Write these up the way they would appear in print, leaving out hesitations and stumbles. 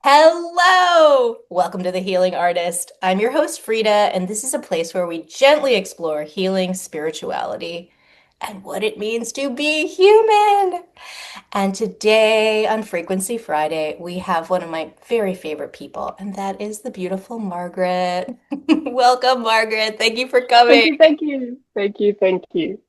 Hello! Welcome to The Healing Artist. I'm your host, Frida, and this is a place where we gently explore healing, spirituality, and what it means to be human. And today on Frequency Friday, we have one of my very favorite people, and that is the beautiful Margaret. Welcome, Margaret. Thank you for Thank coming. you, thank you, thank you, thank you.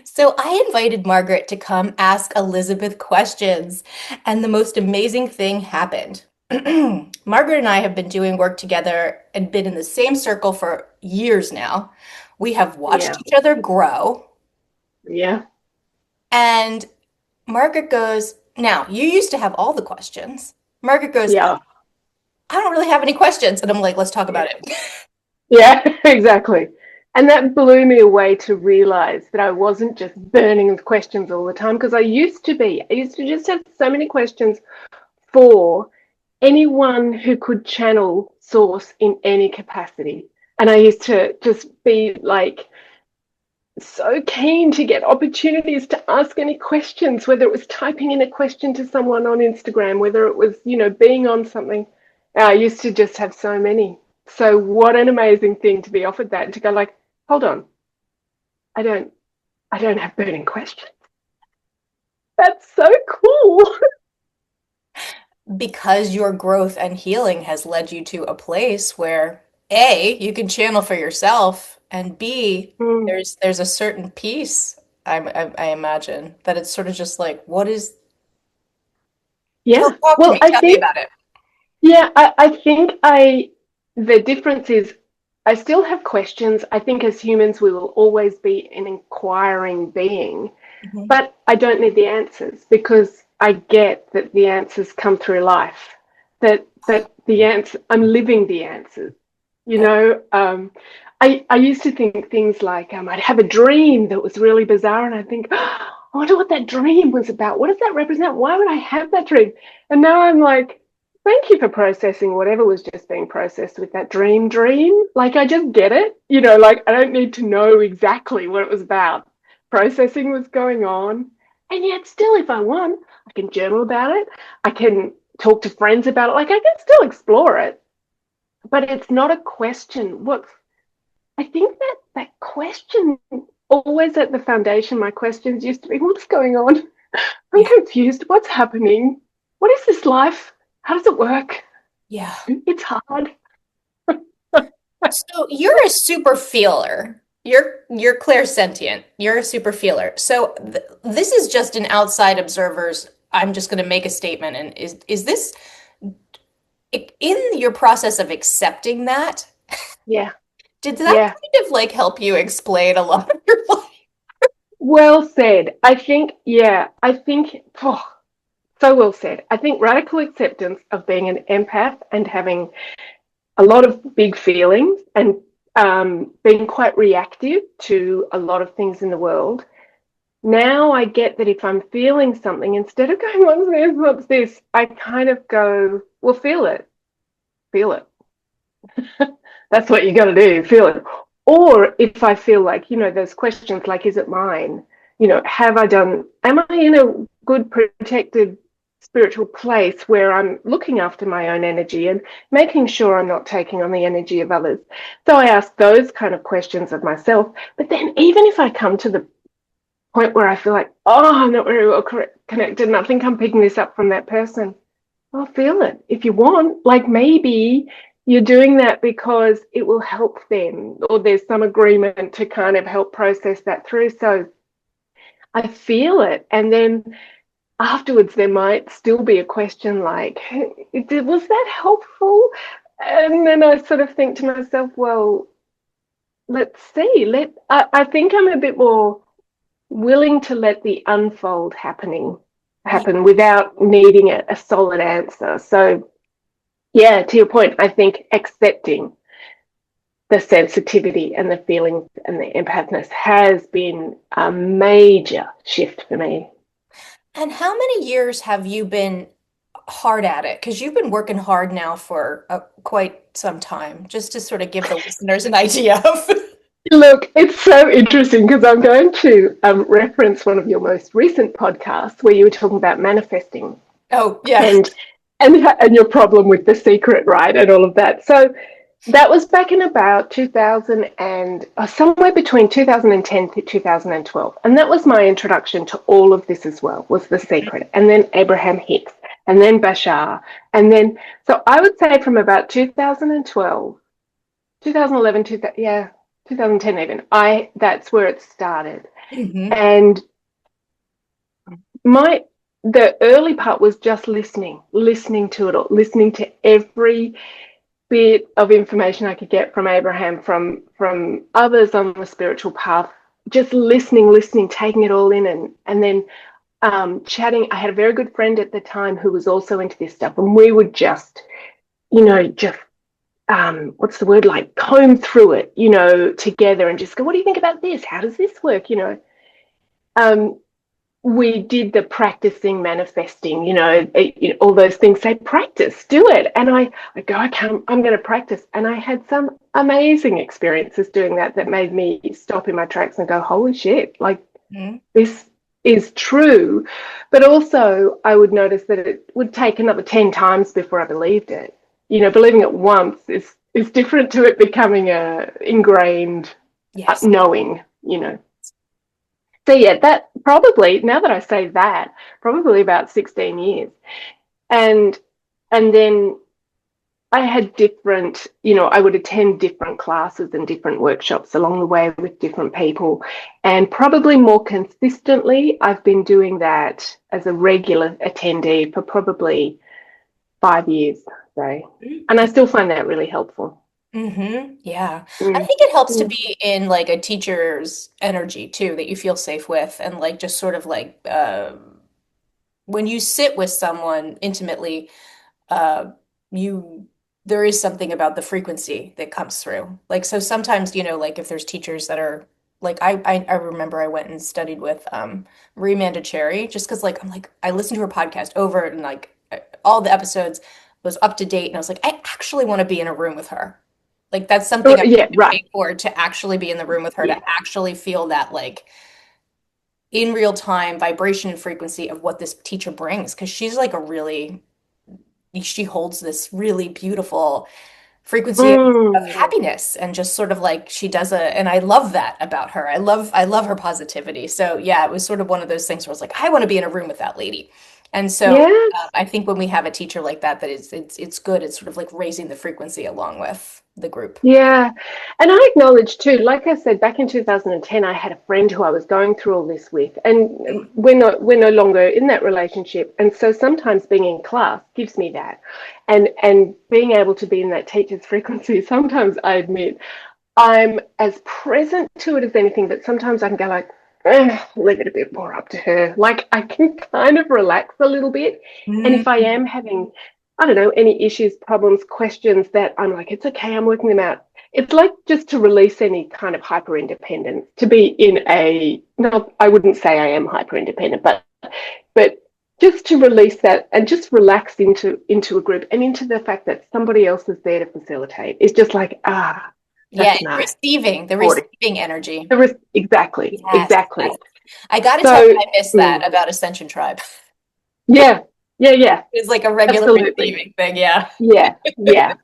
So I invited Margaret to come ask Elizabeth questions, and the most amazing thing happened. Margaret and I have been doing work together and been in the same circle for years now. We have watched Yeah, each other grow, yeah, and Margaret goes, "Now, you used to have all the questions." Margaret goes, yeah, "I don't really have any questions." And I'm like, "Let's talk about yeah, it." yeah, exactly. And that blew me away to realize that I wasn't just burning with questions all the time because I used to be. I used to just have so many questions for anyone who could channel source in any capacity. And I used to just be like so keen to get opportunities to ask any questions, whether it was typing in a question to someone on Instagram, whether it was, being on something. I used to just have so many. So what an amazing thing to be offered that and to go like, hold on, I don't I don't have burning questions. That's so cool. Because your growth and healing has led you to a place where A, you can channel for yourself, and B, Mm. there's a certain peace, I imagine, that it's sort of just like, what is, Yeah. talk to Well, me, I tell me think about it. Yeah, I think the difference is I still have questions. I think as humans, we will always be an inquiring being, Mhm. but I don't need the answers because I get that the answers come through life. That the answer, I'm living the answers. You Uh, know, I used to think things like I'd have a dream that was really bizarre, and I think, oh, I wonder what that dream was about. What does that represent? Why would I have that dream? And now I'm like, thank you for processing whatever was just being processed with that dream. Like I just get it. Like I don't need to know exactly what it was about. Processing was going on. And yet still, if I want, I can journal about it. I can talk to friends about it. Like I can still explore it. But it's not a question. What I think that question always at the foundation, my questions used to be, what's going on? I'm yeah, confused. What's happening? What is this life? How does it work? yeah. It's hard. So you're a super feeler. You're clairsentient. You're a super feeler. So th this is just an outside observer's. I'm just going to make a statement, and is this in your process of accepting that? Yeah, Did that yeah. kind of like help you explain a lot of your life? Well said. I think, oh, so well said. I think radical acceptance of being an empath and having a lot of big feelings and being quite reactive to a lot of things in the world. Now I get that if I'm feeling something, instead of going, what's this? I kind of go, well, feel it. That's what you got to do, feel it. Or if I feel like, those questions like, is it mine? Am I in a good, protected spiritual place where I'm looking after my own energy and making sure I'm not taking on the energy of others? So I ask those kind of questions of myself. But then even if I come to the point where I feel like, oh, I'm not very well connected and I think I'm picking this up from that person, I'll feel it if you want. Like maybe you're doing that because it will help them, or there's some agreement to kind of help process that through. So I feel it. And then afterwards, there might still be a question like, was that helpful? And then I sort of think to myself, well, let's see. I think I'm a bit more willing to let the unfold Yeah. happen without needing a solid answer. So yeah, to your point, I think accepting the sensitivity and the feelings and the empathness has been a major shift for me. And how many years have you been hard at it? Because you've been working hard now for quite some time, just to sort of give the listeners an idea of. Look, it's so interesting because I'm going to reference one of your most recent podcasts where you were talking about manifesting. Oh, yeah. And and your problem with The Secret, right, and all of that. So that was back in about 2000 and somewhere between 2010 to 2012, and that was my introduction to all of this as well. Was The Secret, and then Abraham Hicks, and then Bashar, and then so I would say from about 2012, 2011, yeah, 2010 even. I That's where it started, Hmm. and my the early part was just listening to it all, listening to every bit of information I could get from Abraham, from others on the spiritual path, just listening, taking it all in, and then chatting. I had a very good friend at the time who was also into this stuff, and we would just, just what's the word, like comb through it, together, and just go, what do you think about this? How does this work? Um, we did the practicing, manifesting, all those things. Say, practice, do it. And I go, okay, I'm going to practice. And I had some amazing experiences doing that made me stop in my tracks and go, holy shit, like Hmm. this is true. But also, I would notice that it would take another 10 times before I believed it. Believing it once is different to it becoming a ingrained Yes. knowing. So yeah, that probably, now that I say that, probably about 16 years. And and then I had I would attend different classes and different workshops along the way with different people. And probably more consistently, I've been doing that as a regular attendee for probably 5 years. So, and I still find that really helpful. Yeah. I Mm. think it helps to Mm. be in like a teacher's energy too, that you feel safe with and like just sort of like when you sit with someone intimately, uh you there is something about the frequency that comes through. Like so sometimes, like if there's teachers that are like I remember I went and studied with Marie Cherry just because like I'm like I listened to her podcast over and like all the episodes was up to date and I was like I actually want to be in a room with her. Like that's something I'm Yeah, right. paying for to actually be in the room with her to Yeah. actually feel that like in real time vibration and frequency of what this teacher brings because she's like a really she holds this really beautiful frequency of Mm. happiness and just sort of like she does and I love that about her. I love her positivity. So yeah, it was sort of one of those things where I was like, I want to be in a room with that lady. And so Yes. I think when we have a teacher like that, that it's good. It's sort of like raising the frequency along with the group. Yeah. And I acknowledge too, like I said, back in 2010, I had a friend who I was going through all this with, and we're no longer in that relationship. And so sometimes being in class gives me that. And being able to be in that teacher's frequency, sometimes I admit I'm as present to it as anything, but sometimes I can go like, leave it a bit more up to her. Like I can kind of relax a little bit. And if I Mm, am having, I don't know, any issues, problems, questions that I'm like, it's okay, I'm working them out. It's like just to release any kind of hyper independence, to be in no, I wouldn't say I am hyper independent, but just to release that and just relax into a group and into the fact that somebody else is there to facilitate. It's just like, yeah, that's nice. the Supportive. receiving energy. Exactly, Yes, yes. exactly. I got to tell you, So, I miss that mm, about Ascension Tribe. yeah, yeah, yeah, It's like a regular absolutely. receiving thing. Yeah. Yeah, yeah.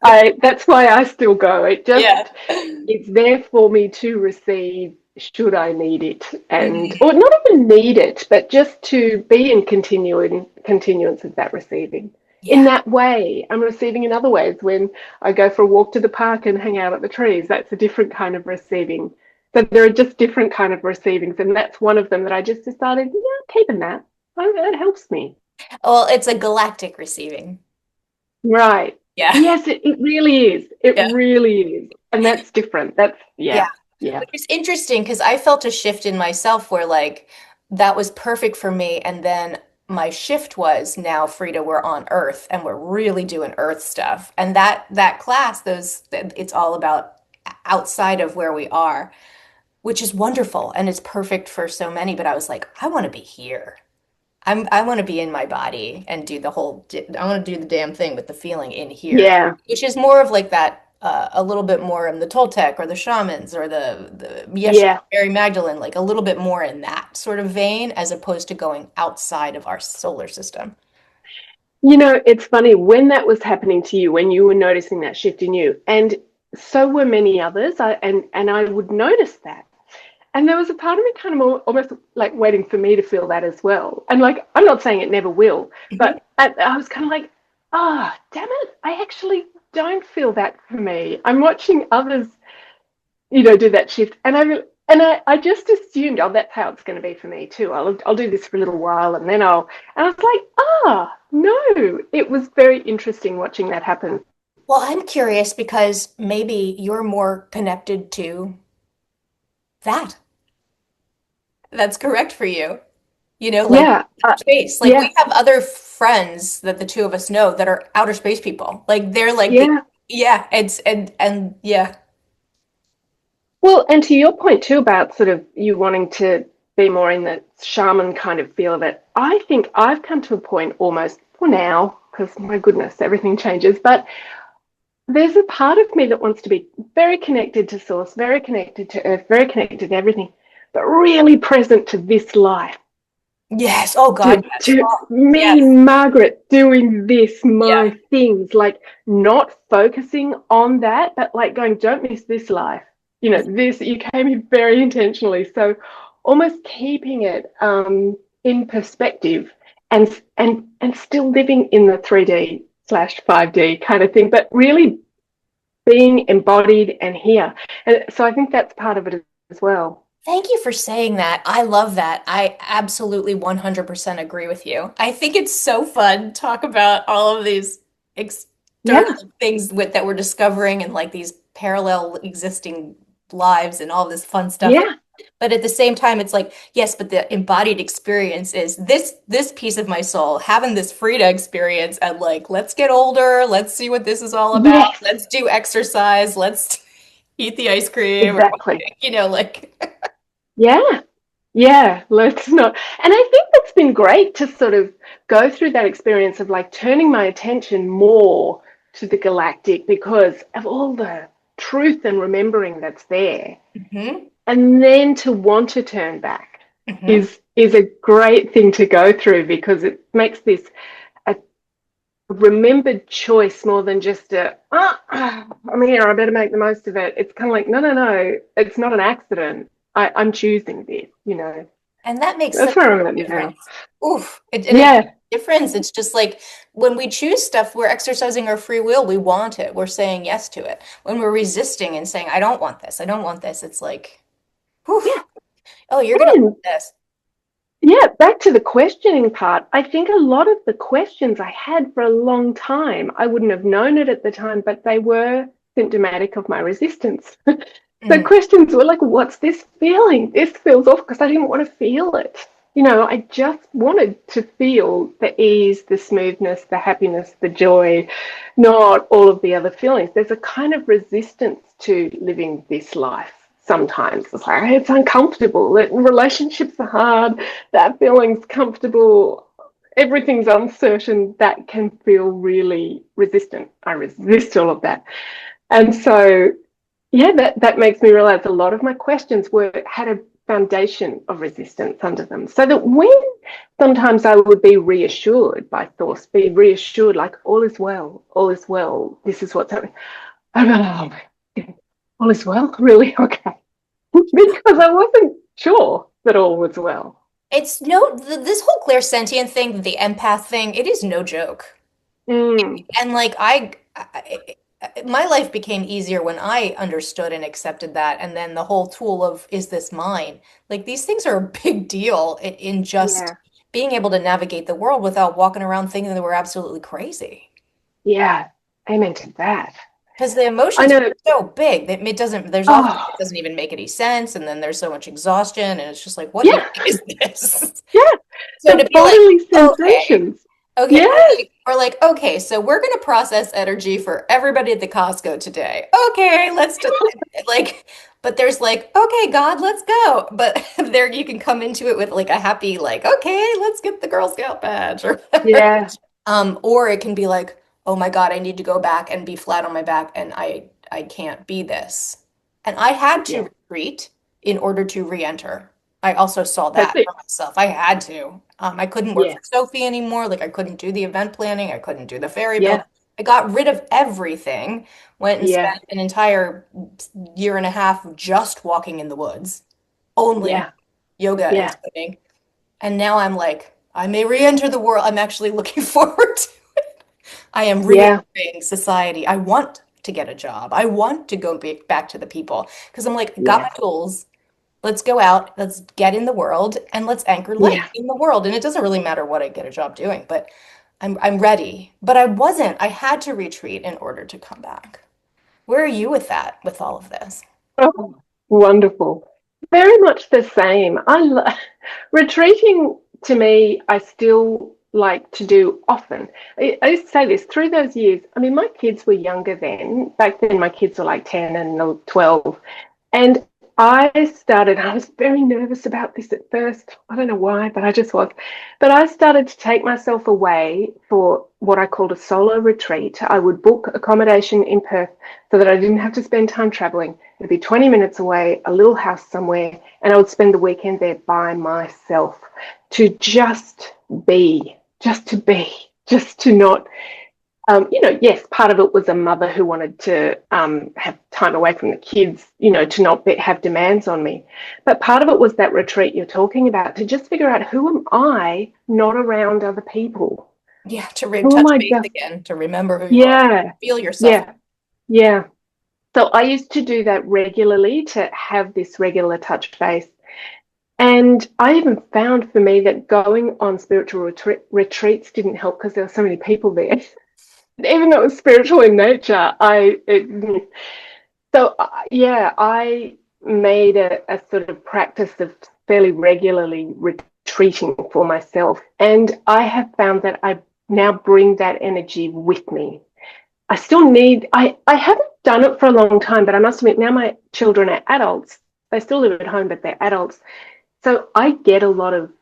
That's why I still go. Yeah. It's there for me to receive should I need it, and Mhm. or not even need it, but just to be in continuance of that receiving. In Yeah. that way, I'm receiving in other ways when I go for a walk to the park and hang out at the trees. That's a different kind of receiving. So there are just different kind of receivings, and that's one of them that I just decided, yeah, I'm keeping that. Oh, that helps me. Well, it's a galactic receiving. Right. Yeah. Yes, it really is. It Yeah. really is. And that's different. Yeah. Yeah. Which is interesting because I felt a shift in myself where like that was perfect for me. And then my shift was now, Frida, we're on Earth and we're really doing Earth stuff. And that class, it's all about outside of where we are, which is wonderful and it's perfect for so many. But I was like, I want to be here. I want to be in my body and do I want to do the damn thing with the feeling in here, Yeah. which is more of like that, a little bit more in the Toltec or the shamans or the Yeshe, Yeah. Mary Magdalene, like a little bit more in that sort of vein as opposed to going outside of our solar system. It's funny when that was happening to you, when you were noticing that shift in you, and so were many others. And I would notice that. And there was a part of me kind of almost like waiting for me to feel that as well. And like, I'm not saying it never will, Mhm. but I was kind of like, ah, oh, damn it, I actually don't feel that for me. I'm watching others, do that shift, and I just assumed, oh, that's how it's going to be for me too. I'll do this for a little while, and then and I was like, no, it was very interesting watching that happen. Well, I'm curious because maybe you're more connected to that. That's correct for you. Like Yeah, space. Like we yeah, have other friends that the two of us know that are outer space people. Like they're like the yeah. yeah, and yeah. Well, and to your point too about sort of you wanting to be more in the shaman kind of feel of it, I think I've come to a point almost for now, because my goodness, everything changes, but there's a part of me that wants to be very connected to source, very connected to earth, very connected to everything, but really present to this life. Yes. Oh God, yes. To Oh, me, yes. Margaret, doing this, Yeah. my things, like not focusing on that, but like going, don't miss this life. This, you came here very intentionally. So almost keeping it in perspective and still living in the 3D/5D kind of thing, but really being embodied and here. And so I think that's part of it as well. Thank you for saying that. I love that. I absolutely 100% agree with you. I think it's so fun to talk about all of these Yeah, external things that we're discovering and like these parallel existing lives and all this fun stuff. yeah, But at the same time, it's like, yes, but the embodied experience is this piece of my soul having this Frida experience and like, let's get older, let's see what this is all about. yes, Let's do exercise, let's eat the ice cream or exactly. like Yeah, yeah, let's not. And I think that's been great to sort of go through that experience of like turning my attention more to the galactic because of all the truth and remembering that's there. hmm And then to want to turn back hmm is a great thing to go through because it makes this a remembered choice more than just I'm here, I better make the most of it. It's kind of like, no, no, no, it's not an accident. I'm choosing this. And that makes That's such where I'm at a now. difference. Oof. And it makes Yeah, a difference. It's just like when we choose stuff, we're exercising our free will. We want it. We're saying yes to it. When we're resisting and saying, I don't want this, I don't want this, it's like, yeah. oof. Oh, you're gonna And love this. yeah, back to the questioning part. I think a lot of the questions I had for a long time, I wouldn't have known it at the time, but they were symptomatic of my resistance. So Mm, questions were like, what's this feeling? This feels off because I didn't want to feel it. I just wanted to feel the ease, the smoothness, the happiness, the joy, not all of the other feelings. There's a kind of resistance to living this life sometimes. It's like, "Hey, it's uncomfortable. Relationships are hard. That feeling's comfortable. Everything's uncertain. That can feel really resistant. I resist all of that. And so yeah, that makes me realize a lot of my questions had a foundation of resistance under them. So that when sometimes I would be reassured by thoughts, be reassured like all is well, this is what's happening. I go, oh, my, all is well, really? Okay. Because I wasn't sure that all was well. it's no, this whole clairsentient thing, the empath thing, it is no joke. Mm, And like my life became easier when I understood and accepted that. And then the whole tool of, is this mine? Like these things are a big deal in just yeah, being able to navigate the world without walking around thinking that we're absolutely crazy. yeah. Amen to that. Because the I emotions know. are so big that it doesn't, there's often, Oh, it doesn't even make any sense. And then there's so much exhaustion. And it's just like, what even yeah, is this? yeah. So The to be like, bodily okay. sensations. Okay, Yes, we're like, okay, so we're gonna process energy for everybody at the Costco today. Okay, let's just like, but there's like, okay, God, let's go. But there you can come into it with like a happy, like, okay, let's get the Girl Scout badge or whatever. yeah, Or it can be like, oh my God, I need to go back and be flat on my back and I can't be this. And I had yeah. to retreat in order to re-enter. I also saw That's that it. for myself. I had to. I couldn't work Yeah, for Sophie anymore. Like I couldn't do the event planning. I couldn't do the ferry building. yeah, I got rid of everything, went and yeah, spent an entire year and a half just walking in the woods, only yeah, yoga and yeah, swimming. And now I'm like, I may re-enter the world. I'm actually looking forward to it. I am yeah, re-entering society. I want to get a job. I want to go back to the people because I'm like, got yeah, my tools. Let's go out, let's get in the world, and let's anchor light yeah. in the world. And it doesn't really matter what I get a job doing, but I'm ready. But I wasn't. I had to retreat in order to come back. Where are you with that, with all of this? Oh, wonderful. Very much the same. Retreating to me, I still like to do often. I used to say this through those years. I mean, my kids were younger then. Back then, my kids were like 10 and 12. And I was very nervous about this at first. I don't know why, but I just was. But I started to take myself away for what I called a solo retreat. I would book accommodation in Perth so that I didn't have to spend time traveling. It'd be 20 minutes away, a little house somewhere, and I would spend the weekend there by myself to just to be, just to not yes, part of it was a mother who wanted to have time away from the kids, to not have demands on me. But part of it was that retreat you're talking about, to just figure out who am I not around other people? Yeah, to Who am touch I base just, again, to remember who you are, yeah, feel yourself. yeah, yeah. So I used to do that regularly to have this regular touch base. And I even found for me that going on spiritual retreats didn't help because there were so many people there. Even though it was spiritual in nature, yeah, I made a sort of practice of fairly regularly retreating for myself. And I have found that I now bring that energy with me. I haven't done it for a long time, but I must admit, now my children are adults. They still live at home, but they're adults. So I get a lot of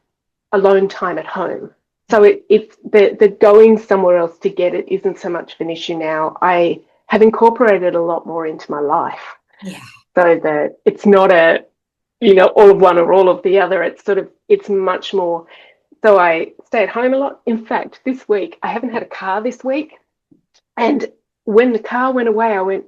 alone time at home. So it's the going somewhere else to get it isn't so much of an issue now. I have incorporated a lot more into my life Yeah. so that it's not all of one or all of the other. It's much more. So I stay at home a lot. In fact, this week, I haven't had a car this week. And when the car went away, I went,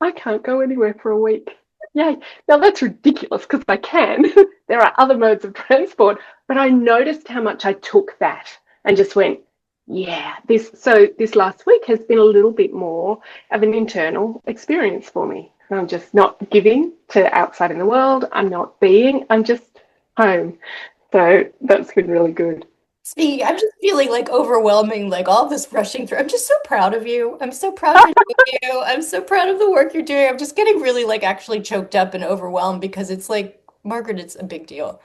I can't go anywhere for a week. Yay. Now that's ridiculous because I can. There are other modes of transport, but I noticed how much I took that and just went, yeah, this last week has been a little bit more of an internal experience for me. I'm just not giving to outside in the world. I'm not being, I'm just home. So that's been really good. Speaking, I'm just feeling like overwhelming, like all this rushing through. I'm just so proud of you. I'm so proud for you. I'm so proud of the work you're doing. I'm just getting really like actually choked up and overwhelmed because it's like, Margaret, it's a big deal.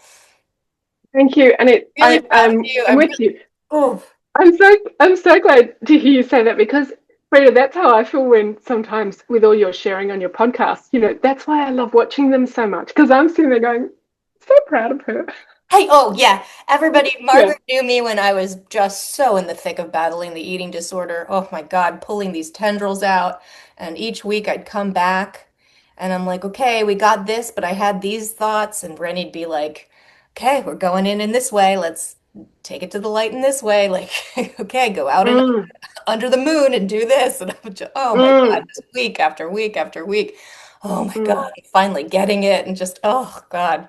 Thank you. And Really proud of you. I'm I'm with really, you. oh, I'm so glad to hear you say that because Frida, that's how I feel when sometimes with all your sharing on your podcast, that's why I love watching them so much because I'm sitting there going, so proud of her. hey, oh yeah. Everybody, Yeah. Margaret knew me when I was just so in the thick of battling the eating disorder. Oh my God, pulling these tendrils out. And each week I'd come back and I'm like, okay, we got this, but I had these thoughts. And Brenny'd be like, okay, we're going in this way. Let's take it to the light in this way. Like, okay, go out and Mm, under the moon and do this. And I'm just, oh my God, mm, just week after week after week. Oh my God, mm. I'm finally getting it. And just, oh God.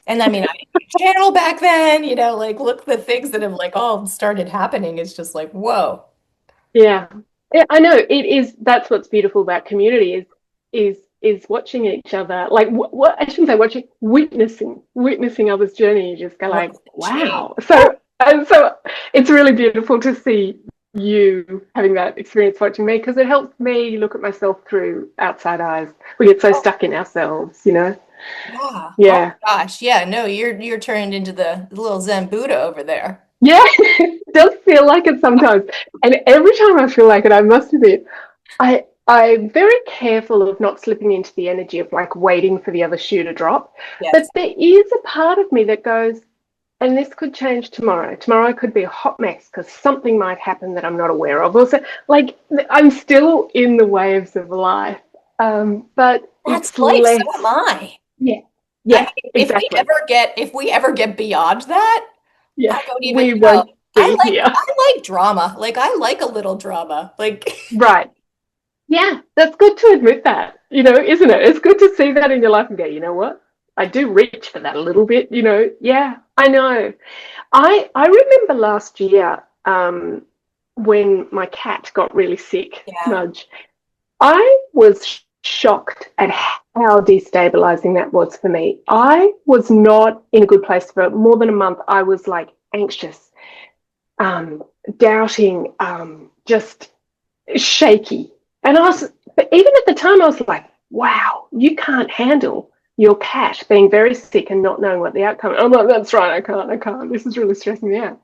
And I mean, I didn't channel back then, like look the things that have like all started happening. It's just like, whoa. Yeah. Yeah, I know it is. That's what's beautiful about community is watching each other. Like what I shouldn't say watching, witnessing others' journey. You just go What like, the change? wow. So it's really beautiful to see you having that experience watching me because it helps me look at myself through outside eyes. We get so Oh, stuck in ourselves. yeah. Oh Yeah. my gosh. Yeah, no, you're turned into the little Zen Buddha over there. Yeah, it does feel like it sometimes. And every time I feel like it, I must admit, I'm very careful of not slipping into the energy of like waiting for the other shoe to drop. But Yes. there is a part of me that goes, and this could change tomorrow. Tomorrow could be a hot mess because something might happen that I'm not aware of. Also, like I'm still in the waves of life, but That's it's life. So am less. I. Yeah. I Yeah, mean, exactly. if we ever get beyond that, Yeah, I don't even we know. won't be here. I like drama. Like I like a little drama. Like Right. Yeah, that's good to admit that, isn't it? It's good to see that in your life and go, you know what? I do reach for that a little bit, Yeah, I know. I remember last year, when my cat got really sick, yeah. Mudge. I was shocked at how destabilizing that was for me. I was not in a good place for more than a month. I was like anxious, um, doubting, just shaky. And but even at the time, I was like, wow, you can't handle your cat being very sick and not knowing what the outcome is. I'm like, that's right, I can't. This is really stressing me out.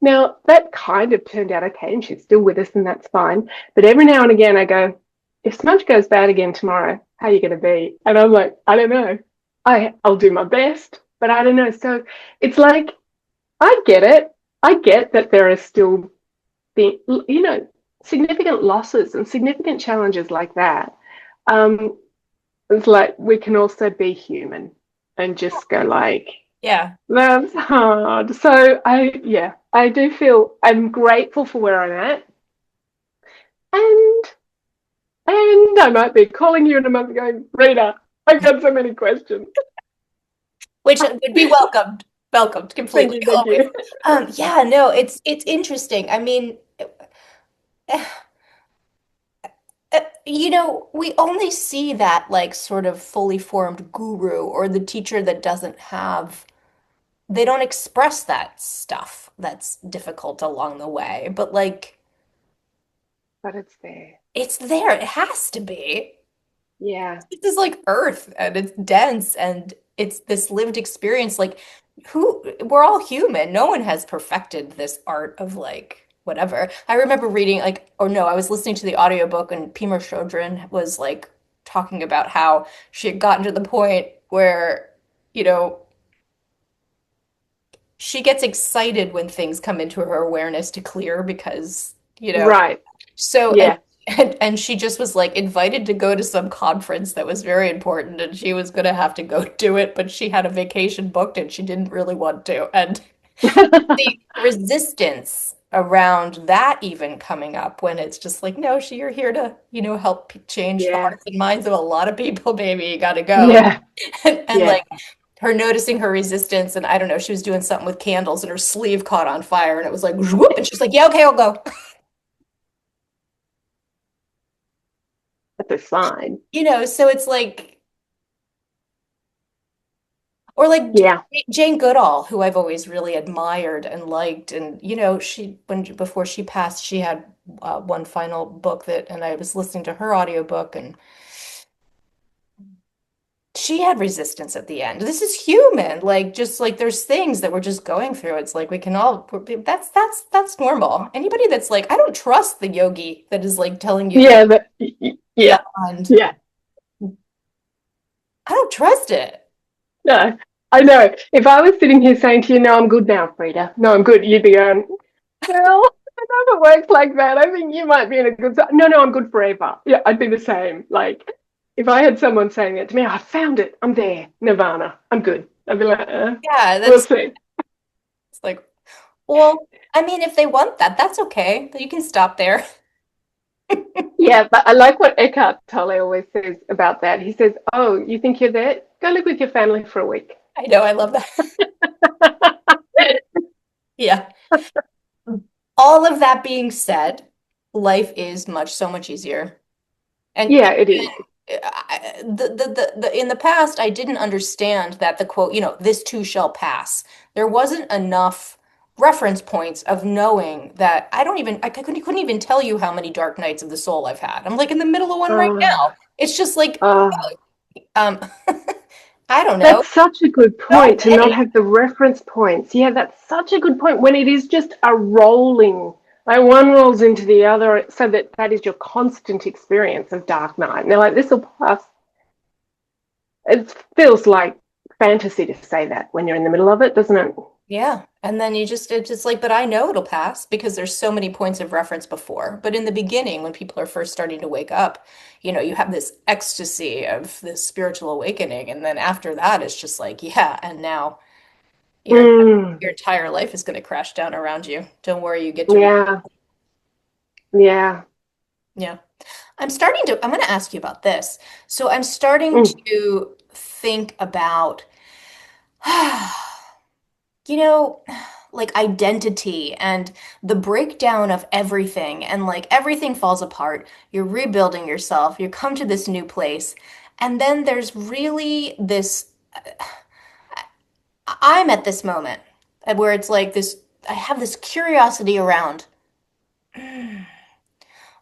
Now, that kind of turned out okay, and she's still with us, and that's fine. But every now and again, I go, if Smudge goes bad again tomorrow, how are you going to be? And I'm like, I don't know. I'll do my best, but I don't know. So it's like, I get it. I get that there are still the significant losses and significant challenges like that. Um, it's like we can also be human and just go like, Yeah. that's hard. So I do feel I'm grateful for where I'm at, and I might be calling you in a month going, Rita, I've got so many questions. Which would be welcomed. Welcomed Thank completely you, thank always. you. Yeah, no, it's interesting. I mean, we only see that like sort of fully formed guru or the teacher that doesn't have, they don't express that stuff that's difficult along the way. But like, But it's there. it's there. It has to be. Yeah, This is like Earth and it's dense and it's this lived experience. Like, we're all human. No one has perfected this art of like whatever. I remember reading like, or no, I was listening to the audiobook and Pima Chodron was like talking about how she had gotten to the point where, you know, she gets excited when things come into her awareness to clear because, right. so Yeah. and she just was like invited to go to some conference that was very important and she was gonna have to go do it, but she had a vacation booked and she didn't really want to. And the resistance around that even coming up when it's just like, no, you're here to, help change the Yeah. hearts and minds of a lot of people, baby. You gotta go. Yeah. And Yeah. like her noticing her resistance, and I don't know, she was doing something with candles and her sleeve caught on fire and it was like whoop, and she's like, yeah, okay, I'll go. That's a sign. So it's like, or like Yeah. Jane Goodall, who I've always really admired and liked, and she before she passed, she had one final book and I was listening to her audiobook, and she had resistance at the end. This is human, like just like there's things that we're just going through. It's like we can all that's normal. Anybody that's like, I don't trust the yogi that is like telling you Yeah. that Yeah. beyond. Yeah. I don't trust it. No, I know. If I was sitting here saying to you, no, I'm good now, Frida. No, I'm good. You'd be going, well, I know it works like that. I think you might be in a good side. No, no, I'm good forever. Yeah, I'd be the same. Like, if I had someone saying that to me, I found it. I'm there. Nirvana. I'm good. I'd be like, Yeah, we'll that's see. it's like, well, I mean, if they want that, that's okay. You can stop there. Yeah, but I like what Eckhart Tolle always says about that. He says, oh, you think you're there? Go live with your family for a week. I know, I love that. Yeah. All of that being said, life is so much easier. And Yeah, it is. in the past, I didn't understand that the quote, this too shall pass. There wasn't enough reference points of knowing that couldn't even tell you how many dark nights of the soul I've had. I'm like in the middle of one right Uh, now. It's just like, uh, um, I don't know, That's such a good so point to not many. have the reference points. Yeah, that's such a good point when it is just a rolling, like one rolls into the other, so that is your constant experience of Dark Knight. And they're like, this will pass. It feels like fantasy to say that when you're in the middle of it, doesn't it? Yeah. And then it's just like, but I know it'll pass because there's so many points of reference before. But in the beginning, when people are first starting to wake up, you have this ecstasy of this spiritual awakening. And then after that, it's just like, yeah, and now your Mm, your entire life is going to crash down around you. Don't worry, you get to, yeah, yeah. yeah. I'm going to ask you about this. So I'm starting Mm, to think about you know, like identity and the breakdown of everything, and like everything falls apart. You're rebuilding yourself, you come to this new place, and then there's really this. I'm at this moment where it's like this. I have this curiosity around,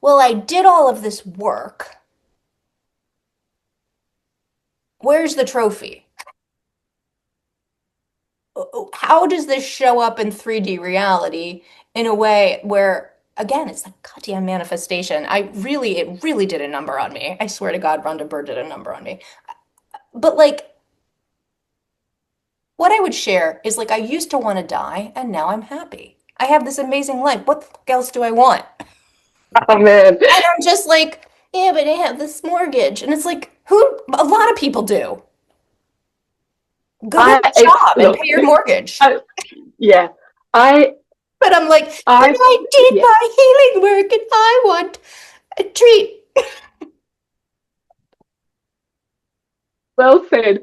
well, I did all of this work. Where's the trophy? How does this show up in 3D reality in a way where, again, it's like goddamn manifestation. It really did a number on me. I swear to God, Rhonda Byrne did a number on me. But like, what I would share is like, I used to want to die and now I'm happy. I have this amazing life. What the fuck else do I want? oh man, And I'm just like, yeah, but I have this mortgage. And it's like, a lot of people do. Go get I a it's job and pay look, your mortgage. I, yeah, I But I'm like, but I I did yeah, my healing work and I want a treat. well said.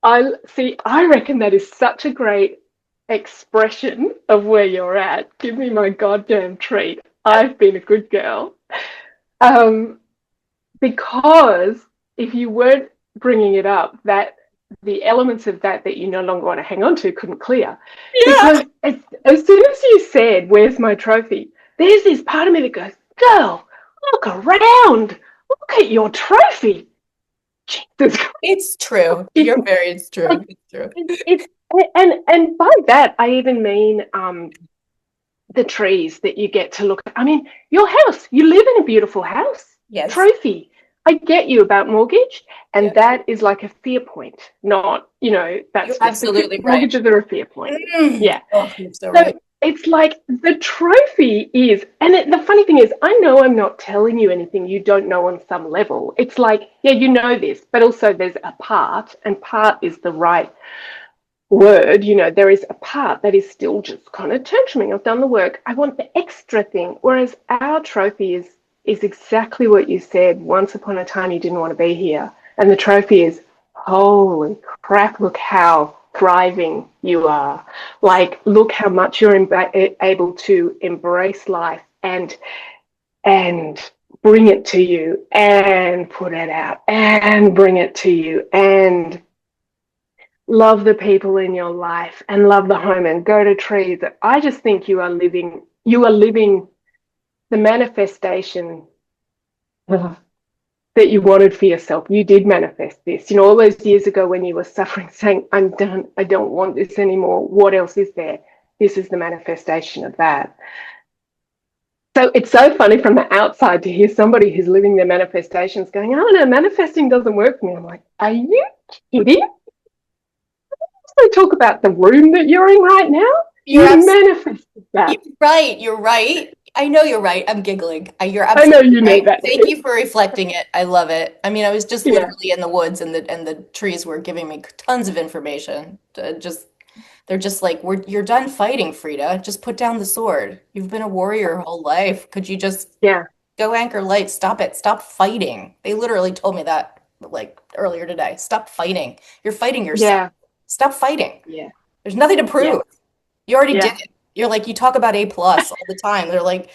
I see. I reckon that is such a great expression of where you're at. Give me my goddamn treat. I've been a good girl. Um, because if you weren't bringing it up, that the elements of that you no longer want to hang on to couldn't clear. Yeah. Because as soon as you said, "Where's my trophy?" there's this part of me that goes, "Girl, look around. Look at your trophy." Jesus Christ. It's true. It's It's true. like It's true. it's and by that I even mean the trees that you get to look at. I mean, your house, you live in a beautiful house. Yes. Trophy. I get you about mortgage, Yeah. and that is like a fear point, not, You're that's specific. absolutely right. Mortgages are a fear point. Yeah. Oh, you're so So right. it's like the trophy is, and the funny thing is, I know I'm not telling you anything you don't know on some level. It's like, yeah, you know this, but also there's a part, and part is the right word. There is a part that is still just kind of tantruming. I've done the work. I want the extra thing. Whereas our trophy is exactly what you said. Once upon a time, you didn't want to be here, and the trophy is, holy crap! Look how thriving you are. Like, look how much you're able to embrace life and bring it to you and put it out and bring it to you and love the people in your life and love the home and go to trees. I just think you are living the manifestation that you wanted for yourself. You did manifest this. All those years ago when you were suffering, saying, "I'm done, I don't want this anymore. What else is there?" This is the manifestation of that. So it's so funny from the outside to hear somebody who's living their manifestations going, "Oh no, manifesting doesn't work for me." I'm like, are you kidding? They talk about the room that you're in right now. You're You abs manifested You're that. right. You're right. I know you're right. I'm giggling. You're I know absolutely you know right. that. Thank you for reflecting it. I love it. I mean, I was just Yeah, literally in the woods and the trees were giving me tons of information. They're just like, you're done fighting, Frida. Just put down the sword. You've been a warrior your whole life. Could you just yeah, go anchor light? Stop it. Stop fighting. They literally told me that like earlier today. Stop fighting. You're fighting yourself. yeah, Stop fighting. yeah, There's nothing to yeah, prove. You already did yeah. it. You're like, you talk about A plus all the time. They're like,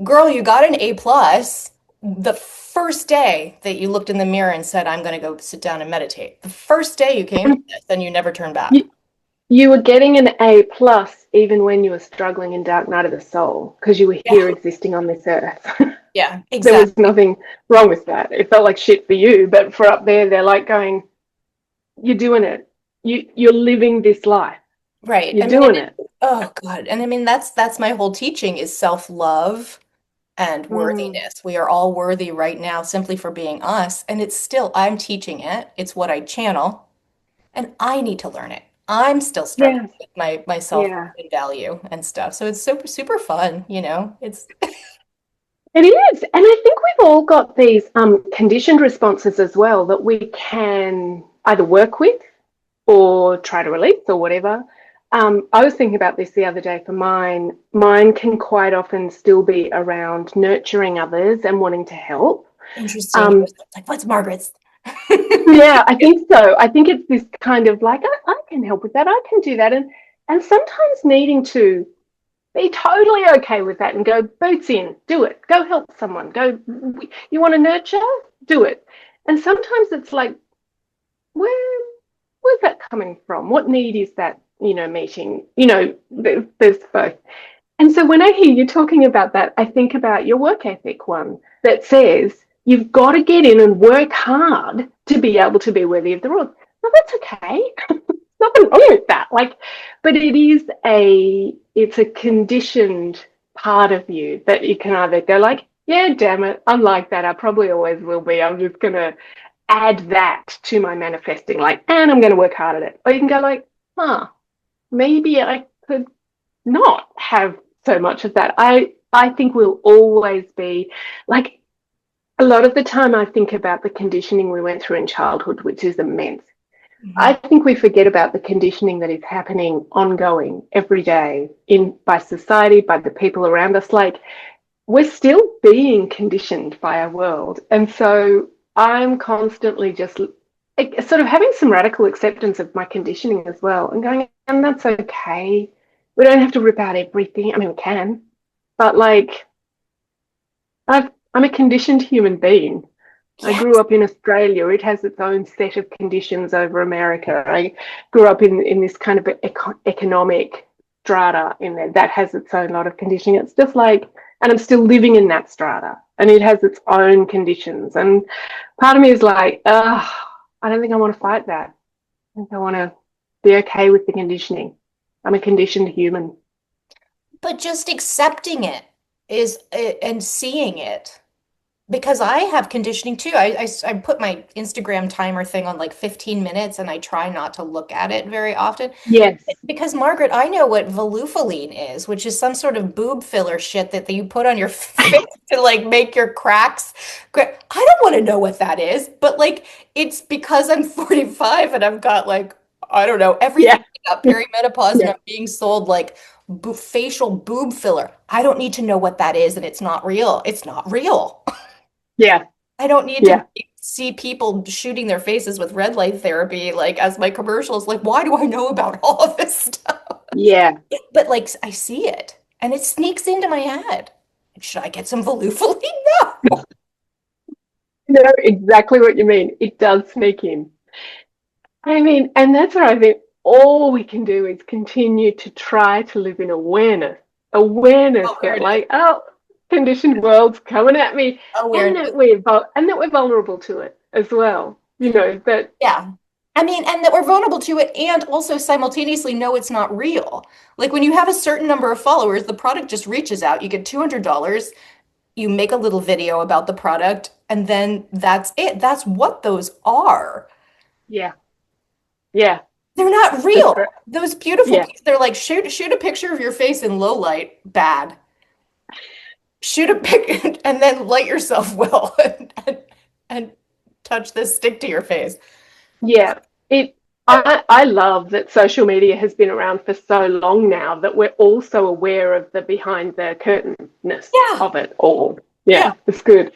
girl, you got an A plus the first day that you looked in the mirror and said, I'm going to go sit down and meditate. The first day you came to And this, and you never turned back. you were getting an A plus even when you were struggling in Dark Night of the Soul because you were Yeah. here existing on this earth. Yeah, There was exactly. nothing wrong with that. It felt like shit for you, but for up there, they're like going, "You're doing it. You're living this life. Right. You're I mean, doing it." oh God. And I mean, that's my whole teaching is self-love and Mm, worthiness. We are all worthy right now simply for being us. And it's still, I'm teaching it. It's what I channel, and I need to learn it. I'm still struggling Yeah, with my self yeah. and value and stuff. So it's super super fun, you know. It's It is. And I think we've all got these conditioned responses as well that we can either work with or try to release or whatever. I was thinking about this the other day for mine. Mine can quite often still be around nurturing others and wanting to help. interesting. Um, Like, what's Margaret's? yeah, I think so. I think it's this kind of like, I can help with that. I can do that. And sometimes needing to be totally okay with that and go boots in, do it, go help someone, go, you want to nurture, do it. And sometimes it's like, where's that coming from? What need is that, meeting? There's both. And so when I hear you talking about that, I think about your work ethic one that says you've got to get in and work hard to be able to be worthy of the reward. Well, that's okay. Nothing wrong with that. Like, but it's a conditioned part of you that you can either go like, yeah, damn it, I'm like that. I probably always will be. I'm just gonna add that to my manifesting, like, and I'm gonna work hard at it. Or you can go like, maybe I could not have so much of that. I think we'll always be like a lot of the time I think about the conditioning we went through in childhood, which is immense. I Mhm. think we forget about the conditioning that is happening ongoing every day in by society, by the people around us. Like we're still being conditioned by our world. And so I'm constantly just sort of having some radical acceptance of my conditioning as well and going, and that's okay. We don't have to rip out everything. I mean, we can, but like I'm a conditioned human being. I grew Yes. up in Australia. It has its own set of conditions over America. I grew up in this kind of economic strata in there that has its own lot of conditioning. It's just like, and I'm still living in that strata and it has its own conditions. And part of me is like, I don't think I want to fight that. I think I want to be okay with the conditioning. I'm a conditioned human. But just accepting it is and seeing it. Because I have conditioning too. I put my Instagram timer thing on like 15 minutes and I try not to look at it very often. Yes. Because Margaret, I know what volufiline is, which is some sort of boob filler shit that you put on your face to like make your cracks. I don't want to know what that is, but like it's because I'm 45 and I've got like, I don't know, everything Yeah. got perimenopause and Yeah. I'm being sold like facial boob filler. I don't need to know what that is and it's not real. It's not real. Yeah. I don't need to Yeah. see people shooting their faces with red light therapy like as my commercials. Like, why do I know about all of this stuff? Yeah. But like, I see it and it sneaks into my head. Should I get some Volufiline? No. Know exactly what you mean. It does sneak in. I mean, and that's what I think all we can do is continue to try to live in awareness. Awareness that Awareness. like, oh, conditioned world's coming at me and Awareness. that we're vulnerable to it as well. That Yeah. I mean, and that we're vulnerable to it and also simultaneously know it's not real. Like when you have a certain number of followers, the product just reaches out. You get $200, you make a little video about the product, and then that's it. That's what those are. yeah, yeah, They're not that's real. right. Those beautiful Yeah. people, they're like shoot a picture of your face in low light, bad. Shoot a pic and then light yourself well and touch this stick to your face. Yeah. It I love that social media has been around for so long now that we're also aware of the behind the curtainness Yeah, of it all. yeah. Yeah, it's good.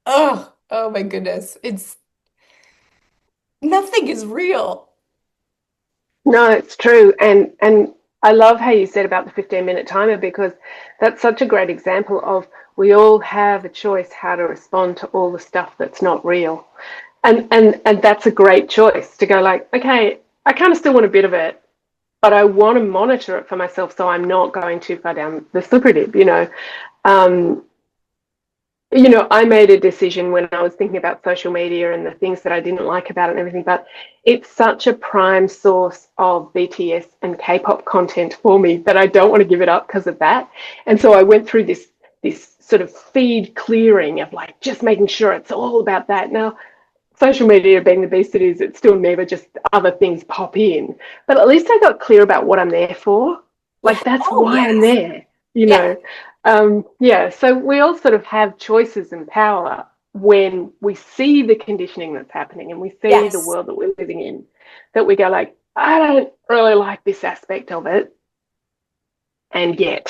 Oh my goodness. It's nothing is real. No, it's true. And I love how you said about the 15-minute timer because that's such a great example of we all have a choice how to respond to all the stuff that's not real. And that's a great choice to go like, okay, I kind of still want a bit of it, but I want to monitor it for myself so I'm not going too far down the slippery dip. Um, I made a decision when I was thinking about social media and the things that I didn't like about it and everything, but it's such a prime source of BTS and K-pop content for me that I don't want to give it up because of that. And so I went through this sort of feed clearing of like just making sure it's all about that. Now, social media being the beast it is, it's still never just other things pop in. But at least I got clear about what I'm there for. Yeah. Like, that's Oh, why I'm yes. there, you Yeah. know. Yeah, so we all sort of have choices and power when we see the conditioning that's happening and we see the Yes. world that we're living in, that we go like, I don't really like this aspect of it, and yet,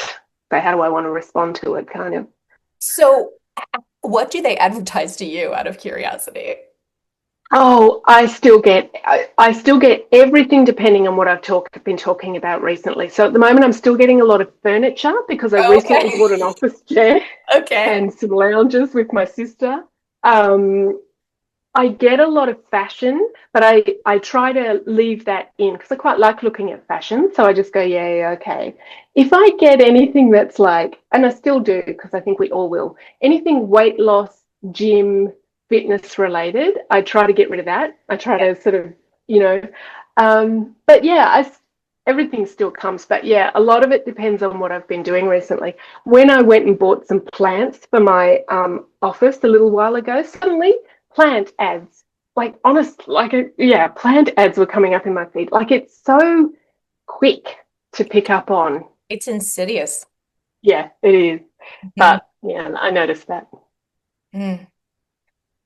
so how do I want to respond to it, kind of? So, what do they advertise to you out of curiosity? Oh, I still get everything depending on what been talking about recently. So at the moment, I'm still getting a lot of furniture because I recently Okay. bought an office chair Okay. and some lounges with my sister. Um, I get a lot of fashion, but I try to leave that in because I quite like looking at fashion. So I just go, yeah, yeah, okay. If I get anything that's like, and I still do because I think we all will, anything weight loss, gym, fitness related, I try to get rid of that. I try Yeah. to sort of, you know, but yeah, everything still comes. But yeah, a lot of it depends on what I've been doing recently. When I went and bought some plants for my office a little while ago, suddenly plant ads, like honest, like yeah, plant ads were coming up in my feed. Like it's so quick to pick up on. It's insidious. Yeah, it is. Mhm. But yeah, I noticed that. Mm.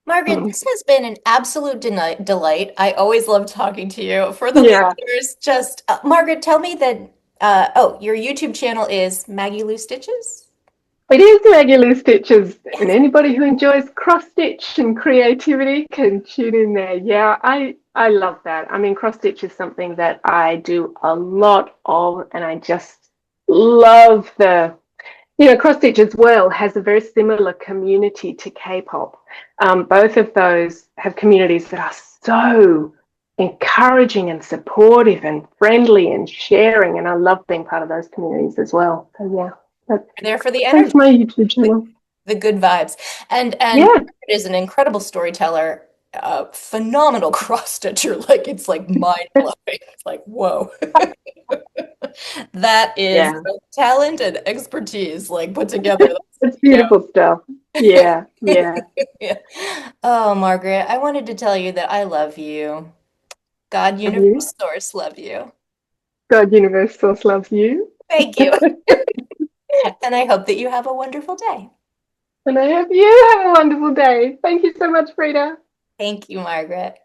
Margaret, Mm. this has been an absolute delight. I always love talking to you. For the Yeah, listeners, just Margaret, tell me that. Oh, your YouTube channel is Maggie Lou Stitches. it is regular stitches, and Yes. anybody who enjoys cross stitch and creativity can tune in there. Yeah, I love that. I mean, cross stitch is something that I do a lot of, and I just love the cross stitch as well has a very similar community to K-pop. Both of those have communities that are so encouraging and supportive and friendly and sharing, and I love being part of those communities as well. So yeah, that's, You're there for the that's energy, my YouTube the, channel. the good vibes. And Yeah, Margaret is an incredible storyteller, phenomenal cross stitcher. Like it's like mind blowing. It's like, whoa. That is yeah, talent and expertise like put together. it's You know. beautiful stuff. Yeah, yeah. Yeah. Oh, Margaret, I wanted to tell you that I love you. God, Love universe, you. source, love you. God, universe, source loves you. Thank you. And I hope that you have a wonderful day. And I hope you have a wonderful day. Thank you so much, Frida. Thank you, Margaret.